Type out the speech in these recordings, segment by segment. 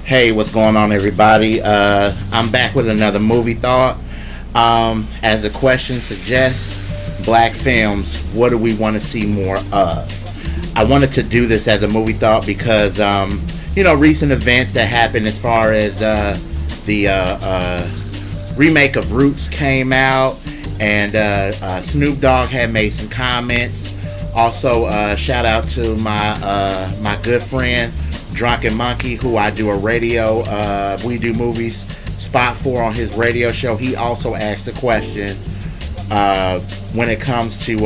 Hey, what's going on, everybody? I'm back with another movie thought. As the question suggests, black films, what do we want to see more of? I wanted to do this as a movie thought because, recent events that happened as far as the remake of Roots came out, and Snoop Dogg had made some comments. Also, shout out to my good friend Drunken Monkey, who I do a radio, we do movies spot for on his radio show. He also asked a question when it comes to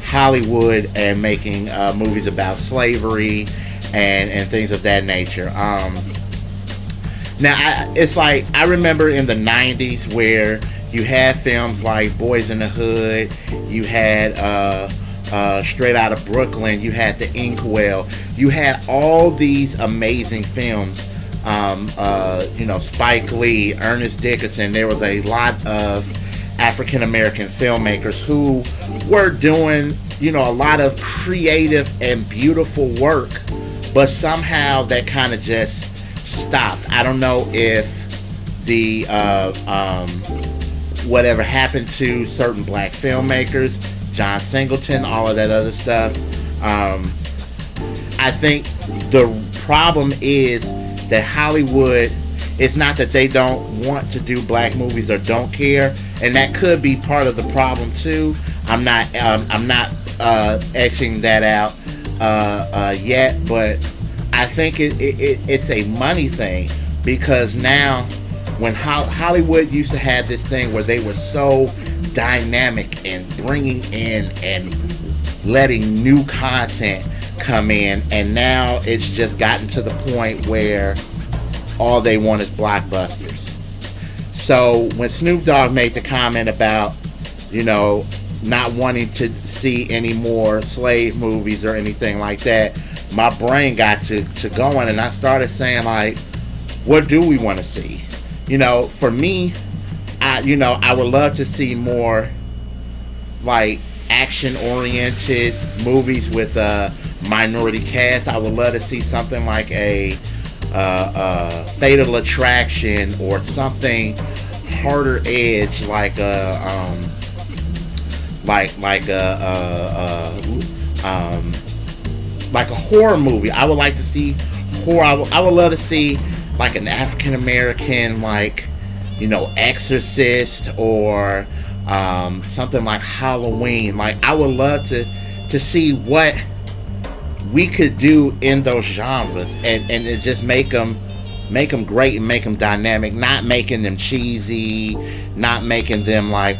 Hollywood and making movies about slavery and things of that nature. It's like I remember in the 90s where you had films like Boys in the Hood, you had Straight Out of Brooklyn, you had The Inkwell, you had all these amazing films. Spike Lee, Ernest Dickerson. There was a lot of African American filmmakers who were doing, a lot of creative and beautiful work, but somehow that kind of just stopped. I don't know if the whatever happened to certain black filmmakers, John Singleton, all of that other stuff. I think the problem is that Hollywood, it's not that they don't want to do black movies or don't care, and that could be part of the problem too. I'm not etching that out yet, but I think it's a money thing, because now when Hollywood used to have this thing where they were so dynamic and bringing in and letting new content come in, and now it's just gotten to the point where all they want is blockbusters. So when Snoop Dogg made the comment about not wanting to see any more slave movies or anything like that, my brain got to going, and I started saying, like, what do we want to see? For me, I would love to see more like action-oriented movies with a minority cast. I would love to see something like a Fatal Attraction, or something harder edge, like a horror movie. I would like to see horror. I would love to see like an African American, like Exorcist, or something like Halloween. Like, I would love to see what we could do in those genres, and it just make them great and make them dynamic, not making them cheesy, not making them like,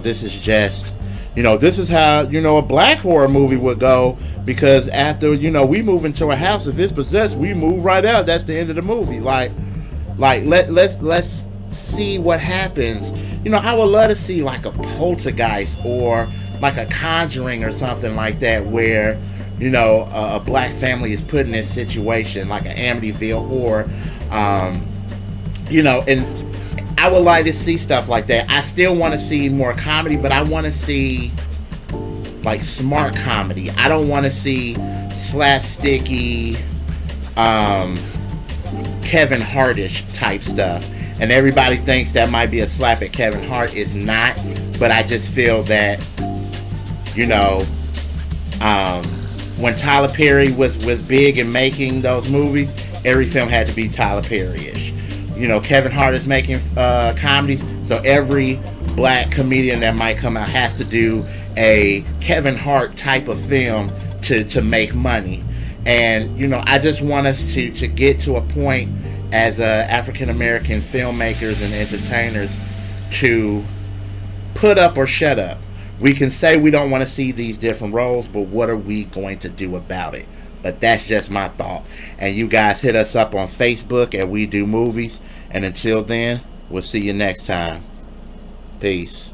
this is just, this is how, a black horror movie would go, because after, we move into a house, if it's possessed, we move right out. That's the end of the movie. Let's see what happens. I would love to see like a Poltergeist, or like a Conjuring, or something like that, where a black family is put in this situation, like an Amityville Horror. And I would like to see stuff like that. I still want to see more comedy, but I want to see like smart comedy. I don't want to see slapsticky, Kevin Hartish type stuff. And everybody thinks that might be a slap at Kevin Hart. It's not. But I just feel that, when Tyler Perry was big in making those movies, every film had to be Tyler Perry-ish. Kevin Hart is making comedies, so every black comedian that might come out has to do a Kevin Hart type of film to make money. And I just want us to get to a point as African American filmmakers and entertainers to put up or shut up. We can say we don't want to see these different roles, but what are we going to do about it? But that's just my thought. And you guys hit us up on Facebook at We Do Movies. And until then, we'll see you next time. Peace.